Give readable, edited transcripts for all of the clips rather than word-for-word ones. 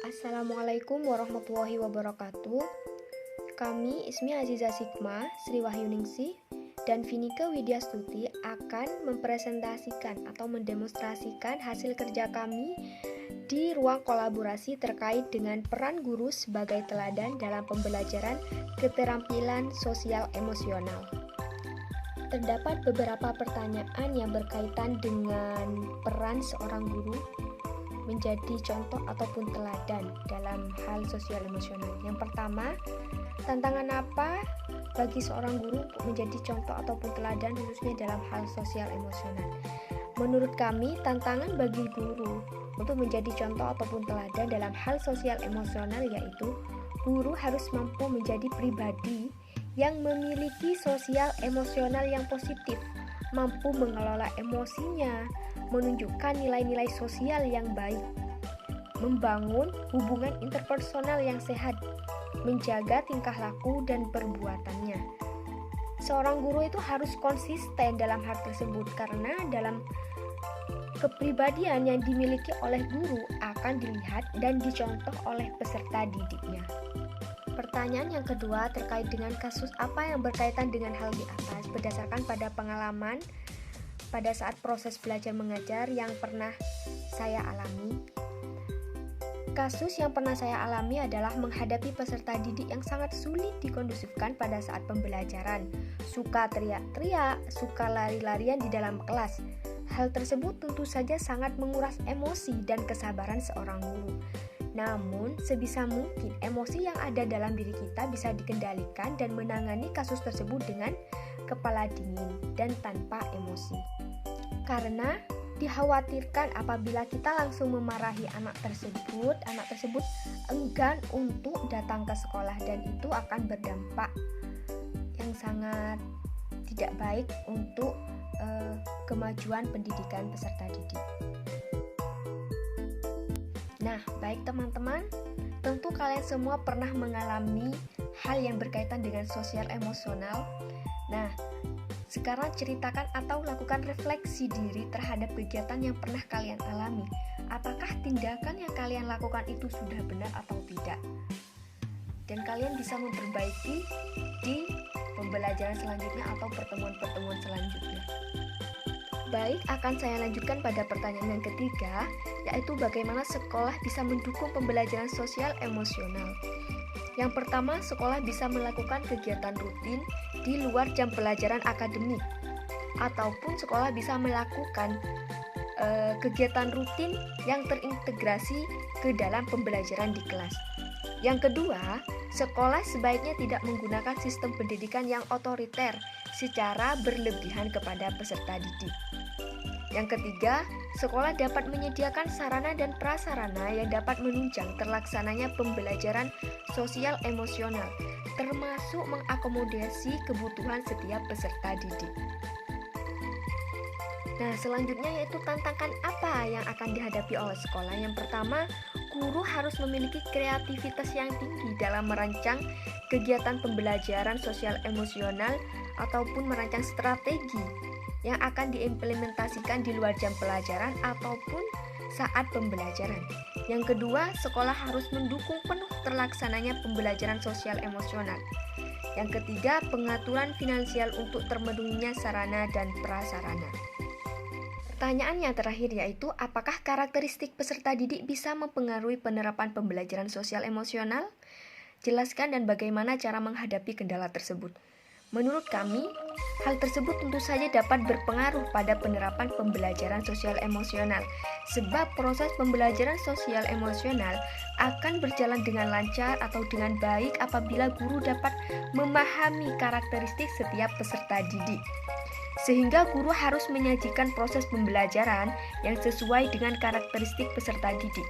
Assalamualaikum warahmatullahi wabarakatuh. Kami Ismi Aziza Sikma, Sri Wahyuningsih, dan Vinike Widyastuti akan mempresentasikan atau mendemonstrasikan hasil kerja kami di ruang kolaborasi terkait dengan peran guru sebagai teladan dalam pembelajaran keterampilan sosial emosional. Terdapat beberapa pertanyaan yang berkaitan dengan peran seorang guru menjadi contoh ataupun teladan dalam hal sosial emosional. Yang pertama, tantangan apa bagi seorang guru untuk menjadi contoh ataupun teladan khususnya dalam hal sosial emosional? Menurut kami, tantangan bagi guru untuk menjadi contoh ataupun teladan dalam hal sosial emosional yaitu guru harus mampu menjadi pribadi yang memiliki sosial emosional yang positif, mampu mengelola emosinya, menunjukkan nilai-nilai sosial yang baik, membangun hubungan interpersonal yang sehat, menjaga tingkah laku dan perbuatannya. Seorang guru itu harus konsisten dalam hal tersebut karena dalam kepribadian yang dimiliki oleh guru akan dilihat dan dicontoh oleh peserta didiknya. Pertanyaan yang kedua terkait dengan kasus apa yang berkaitan dengan hal di atas berdasarkan pada pengalaman pada saat proses belajar mengajar yang pernah saya alami. Kasus yang pernah saya alami adalah menghadapi peserta didik yang sangat sulit dikondusifkan pada saat pembelajaran, suka teriak-teriak, suka lari-larian di dalam kelas. Hal tersebut tentu saja sangat menguras emosi dan kesabaran seorang guru. Namun, sebisa mungkin emosi yang ada dalam diri kita bisa dikendalikan dan menangani kasus tersebut dengan kepala dingin dan tanpa emosi. Karena dikhawatirkan apabila kita langsung memarahi anak tersebut enggan untuk datang ke sekolah dan itu akan berdampak yang sangat tidak baik untuk kemajuan pendidikan peserta didik. Nah, baik teman-teman, tentu kalian semua pernah mengalami hal yang berkaitan dengan sosial emosional. Nah, sekarang ceritakan atau lakukan refleksi diri terhadap kegiatan yang pernah kalian alami. Apakah tindakan yang kalian lakukan itu sudah benar atau tidak? Dan kalian bisa memperbaiki di pembelajaran selanjutnya atau pertemuan-pertemuan selanjutnya. Baik, akan saya lanjutkan pada pertanyaan yang ketiga, yaitu bagaimana sekolah bisa mendukung pembelajaran sosial emosional. Yang pertama, sekolah bisa melakukan kegiatan rutin di luar jam pelajaran akademik, ataupun sekolah bisa melakukan kegiatan rutin yang terintegrasi ke dalam pembelajaran di kelas. Yang kedua, sekolah sebaiknya tidak menggunakan sistem pendidikan yang otoriter secara berlebihan kepada peserta didik. Yang ketiga, sekolah dapat menyediakan sarana dan prasarana yang dapat menunjang terlaksananya pembelajaran sosial emosional, termasuk mengakomodasi kebutuhan setiap peserta didik. Nah, selanjutnya yaitu tantangan apa yang akan dihadapi oleh sekolah. Yang pertama, guru harus memiliki kreativitas yang tinggi dalam merancang kegiatan pembelajaran sosial emosional ataupun merancang strategi yang akan diimplementasikan di luar jam pelajaran ataupun saat pembelajaran. Yang kedua, sekolah harus mendukung penuh terlaksananya pembelajaran sosial emosional. Yang ketiga, pengaturan finansial untuk termenuhinya sarana dan prasarana. Pertanyaan yang terakhir yaitu, apakah karakteristik peserta didik bisa mempengaruhi penerapan pembelajaran sosial emosional? Jelaskan dan bagaimana cara menghadapi kendala tersebut. Menurut kami, hal tersebut tentu saja dapat berpengaruh pada penerapan pembelajaran sosial emosional, sebab proses pembelajaran sosial emosional akan berjalan dengan lancar atau dengan baik apabila guru dapat memahami karakteristik setiap peserta didik. Sehingga guru harus menyajikan proses pembelajaran yang sesuai dengan karakteristik peserta didik.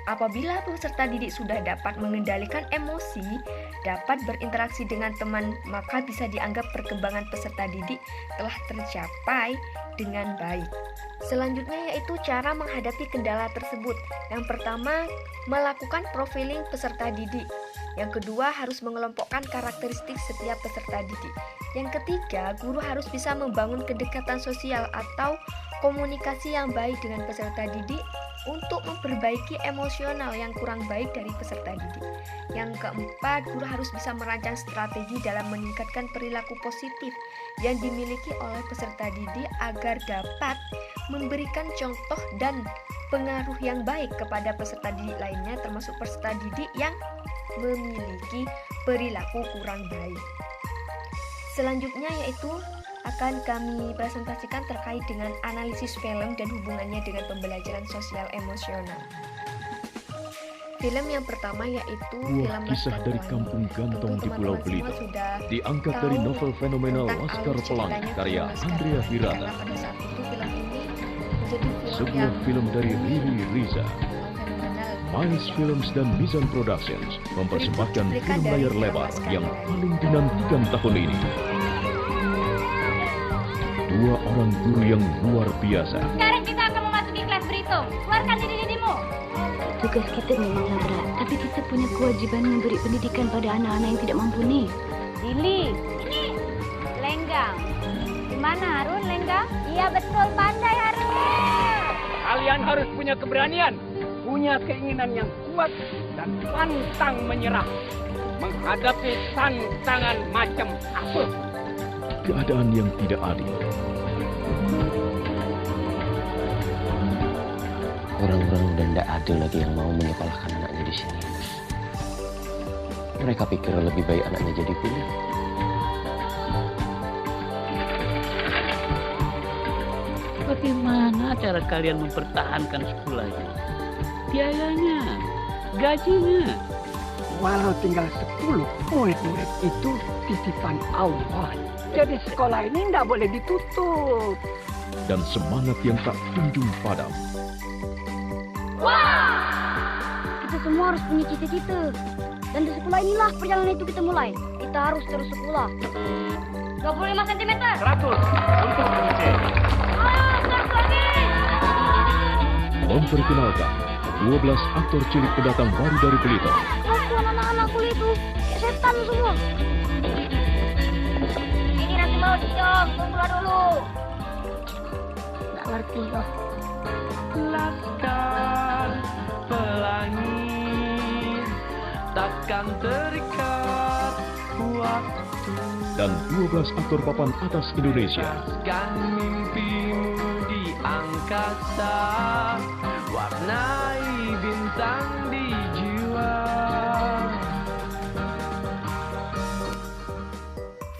Apabila peserta didik sudah dapat mengendalikan emosi, dapat berinteraksi dengan teman, maka bisa dianggap perkembangan peserta didik telah tercapai dengan baik. Selanjutnya yaitu cara menghadapi kendala tersebut. Yang pertama, melakukan profiling peserta didik. Yang kedua, harus mengelompokkan karakteristik setiap peserta didik. Yang ketiga, guru harus bisa membangun kedekatan sosial atau komunikasi yang baik dengan peserta didik untuk memperbaiki emosional yang kurang baik dari peserta didik. Yang keempat, guru harus bisa merancang strategi dalam meningkatkan perilaku positif yang dimiliki oleh peserta didik agar dapat memberikan contoh dan pengaruh yang baik kepada peserta didik lainnya, termasuk peserta didik yang memiliki perilaku kurang baik. Selanjutnya yaitu akan kami presentasikan terkait dengan analisis film dan hubungannya dengan pembelajaran sosial emosional. Film yang pertama yaitu Buah film kisah Laskar dari Pelangi. Kampung Gantong Tentu di Pulau teman-teman Belitung, semua sudah diangkat tahu dari novel fenomenal tentang Laskar alur Pelangi ceritanya karya film Laskar Andrea Pelangi, Hirata. karena pada saat itu film ini menjadi film Sebuah yang film dari Riri Riza, fenomenal. Miles Films dan Mizan Productions mempersembahkan Berikut film cuplikan layar dari lebar film Laskar yang Pelangi. paling dinantikan tahun ini. Dua orang guru yang luar biasa Sekarang kita akan memasuki kelas berhitung. Keluarkan diri-dirimu. Tugas kita memanglah berat, tapi kita punya kewajiban memberi pendidikan pada anak-anak yang tidak mampu nih. Lili. Ini. Lenggang. Di mana Harun, Lenggang? Iya betul, pandai Harun. Kalian harus punya keberanian, punya keinginan yang kuat, dan pantang menyerah menghadapi tantangan macam apa. keadaan yang tidak adil. Orang-orang udah tidak adil lagi yang mau menyekolahkan anaknya di sini. Mereka pikir lebih baik anaknya jadi pilih. Bagaimana cara kalian mempertahankan sekolahnya? Biayanya, gajinya. Walau tinggal 10 murid-murid itu titipan Allah. Jadi sekolah ini tidak boleh ditutup. Dan semangat yang tak kunjung padam. Kita semua harus punya cita-cita. Dan di sekolah inilah perjalanan itu kita mulai. Kita harus terus sekolah. 25 cm. 100 untuk kunci. Memperkenalkan 12 aktor cilik pendatang baru dari Belitung. Kelakuan anak-anak kuliah itu kayak setan semua. Ini nanti mau dicom, tunggulah dulu. Nggak ngerti loh. Laskar Pelangi takkan terikat waktu. Dan 12 aktor papan atas Indonesia. Lepaskan mimpimu di angkasa, warnai bintang di jiwa.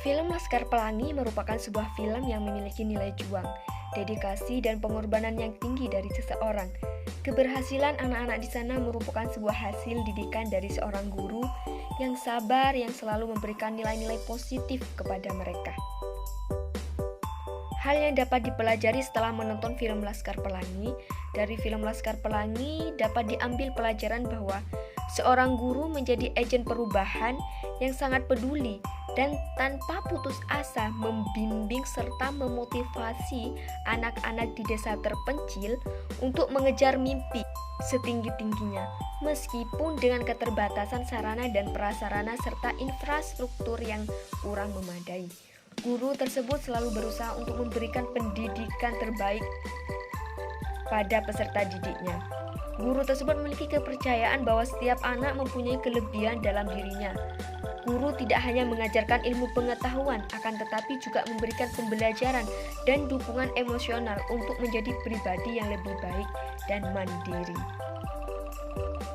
Film Laskar Pelangi merupakan sebuah film yang memiliki nilai juang, dedikasi, dan pengorbanan yang tinggi dari seseorang. Keberhasilan anak-anak di sana merupakan sebuah hasil didikan dari seorang guru yang sabar, yang selalu memberikan nilai-nilai positif kepada mereka. Hal yang dapat dipelajari setelah menonton film Laskar Pelangi, dari film Laskar Pelangi dapat diambil pelajaran bahwa seorang guru menjadi agen perubahan yang sangat peduli dan tanpa putus asa membimbing serta memotivasi anak-anak di desa terpencil untuk mengejar mimpi setinggi-tingginya, meskipun dengan keterbatasan sarana dan prasarana serta infrastruktur yang kurang memadai. Guru tersebut selalu berusaha untuk memberikan pendidikan terbaik pada peserta didiknya. Guru tersebut memiliki kepercayaan bahwa setiap anak mempunyai kelebihan dalam dirinya. Guru tidak hanya mengajarkan ilmu pengetahuan, akan tetapi juga memberikan pembelajaran dan dukungan emosional untuk menjadi pribadi yang lebih baik dan mandiri.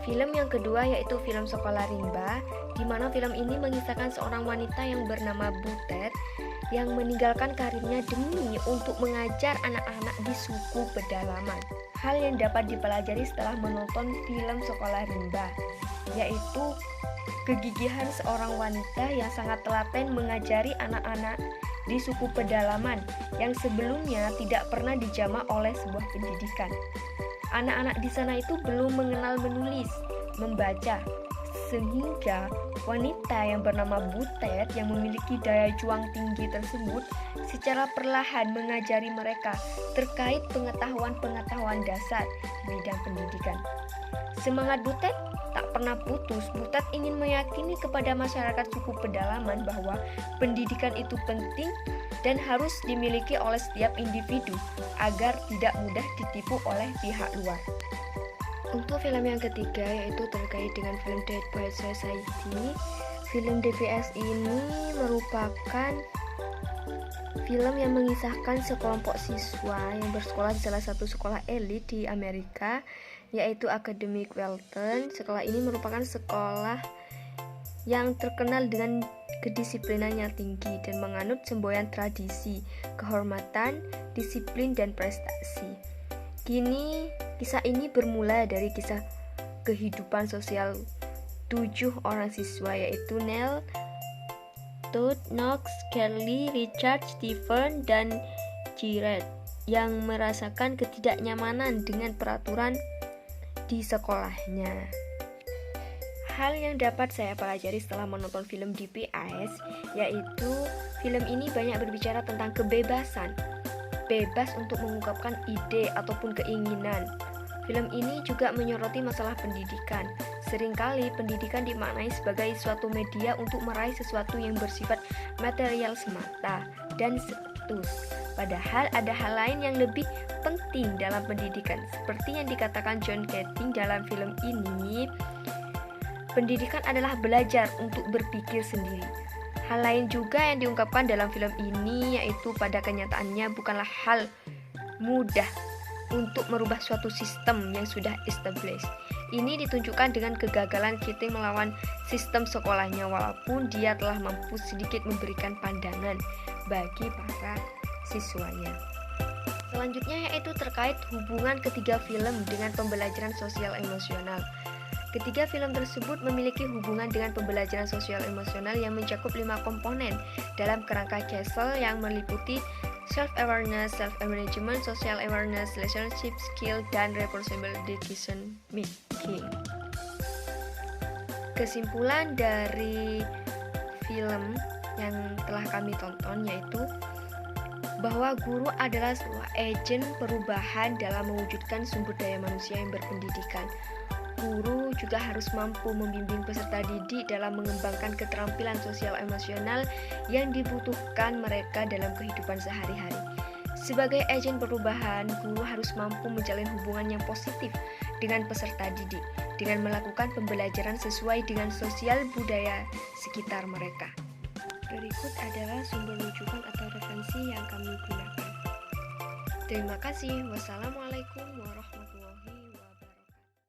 Film yang kedua yaitu film Sekolah Rimba, di mana film ini mengisahkan seorang wanita yang bernama Butet yang meninggalkan karirnya demi untuk mengajar anak-anak di suku pedalaman. Hal yang dapat dipelajari setelah menonton film Sekolah Rimba, yaitu kegigihan seorang wanita yang sangat telaten mengajari anak-anak di suku pedalaman yang sebelumnya tidak pernah dijamah oleh sebuah pendidikan. Anak-anak di sana itu belum mengenal menulis, membaca, sehingga wanita yang bernama Butet yang memiliki daya juang tinggi tersebut secara perlahan mengajari mereka terkait pengetahuan-pengetahuan dasar di bidang pendidikan. Semangat Butet tak pernah putus. Butet ingin meyakini kepada masyarakat suku pedalaman bahwa pendidikan itu penting dan harus dimiliki oleh setiap individu agar tidak mudah ditipu oleh pihak luar. Untuk film yang ketiga yaitu terkait dengan film Dead Poets Society. Film DPS ini merupakan film yang mengisahkan sekelompok siswa yang bersekolah di salah satu sekolah elit di Amerika, yaitu Academic Welton. Sekolah ini merupakan sekolah yang terkenal dengan kedisiplinannya tinggi dan menganut semboyan tradisi, kehormatan, disiplin, dan prestasi. Kisah ini bermula dari kisah kehidupan sosial 7 orang siswa, yaitu Nell, Todd, Knox, Carly, Richard, Stephen, dan Jared yang merasakan ketidaknyamanan dengan peraturan di sekolahnya. Hal yang dapat saya pelajari setelah menonton film DPS yaitu film ini banyak berbicara tentang kebebasan, bebas untuk mengungkapkan ide ataupun keinginan. Film ini juga menyoroti masalah pendidikan. Seringkali pendidikan dimaknai sebagai suatu media untuk meraih sesuatu yang bersifat material semata dan status. Padahal ada hal lain yang lebih penting dalam pendidikan. Seperti yang dikatakan John Keating dalam film ini, pendidikan adalah belajar untuk berpikir sendiri. Hal lain juga yang diungkapkan dalam film ini yaitu pada kenyataannya bukanlah hal mudah untuk merubah suatu sistem yang sudah established. Ini ditunjukkan dengan kegagalan Keating melawan sistem sekolahnya walaupun dia telah mampu sedikit memberikan pandangan bagi para siswanya. Selanjutnya yaitu terkait hubungan ketiga film dengan pembelajaran sosial emosional. Ketiga film tersebut memiliki hubungan dengan pembelajaran sosial emosional yang mencakup 5 komponen dalam kerangka CASEL yang meliputi self-awareness, self-management, social awareness, relationship skill, dan responsible decision making. Kesimpulan dari film yang telah kami tonton yaitu bahwa guru adalah sebuah agen perubahan dalam mewujudkan sumber daya manusia yang berpendidikan. Guru juga harus mampu membimbing peserta didik dalam mengembangkan keterampilan sosial emosional yang dibutuhkan mereka dalam kehidupan sehari-hari. Sebagai agen perubahan, guru harus mampu menjalin hubungan yang positif dengan peserta didik dengan melakukan pembelajaran sesuai dengan sosial budaya sekitar mereka. Berikut adalah sumber rujukan atau referensi yang kami gunakan. Terima kasih. Wassalamualaikum warahmatullahi wabarakatuh.